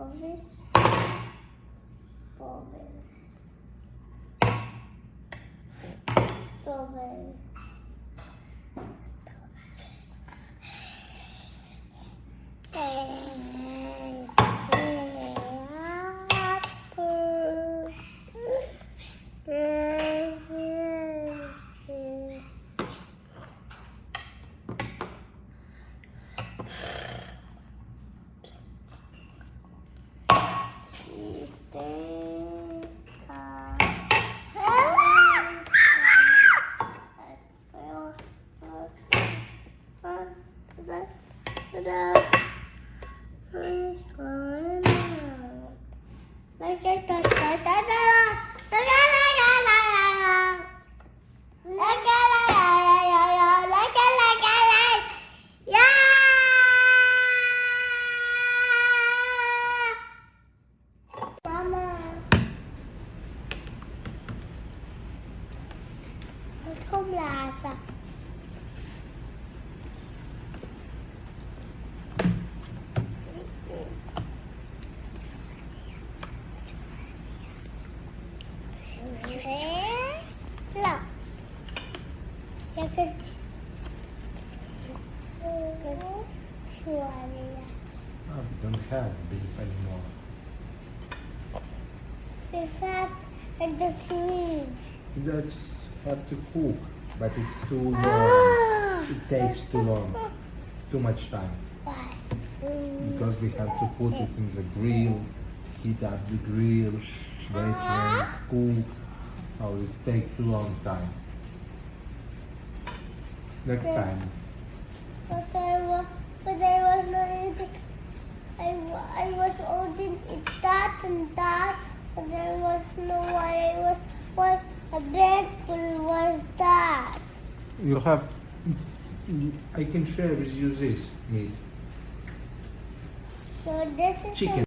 Office. Strawberries. Mama, không là sao? Là cái Oh, we don't have beef anymore. we have in the fridge. That's hard to cook, but it's too long. It takes too long, too much time. Why? Because we have to put it in the grill, heat up the grill, wait when it's cooked. Oh, it takes a long time. Next time. But I was not eating. I was holding it that and that, but there was no why. What a breadful was that? You have. I can share with you this meat. So this is Chicken.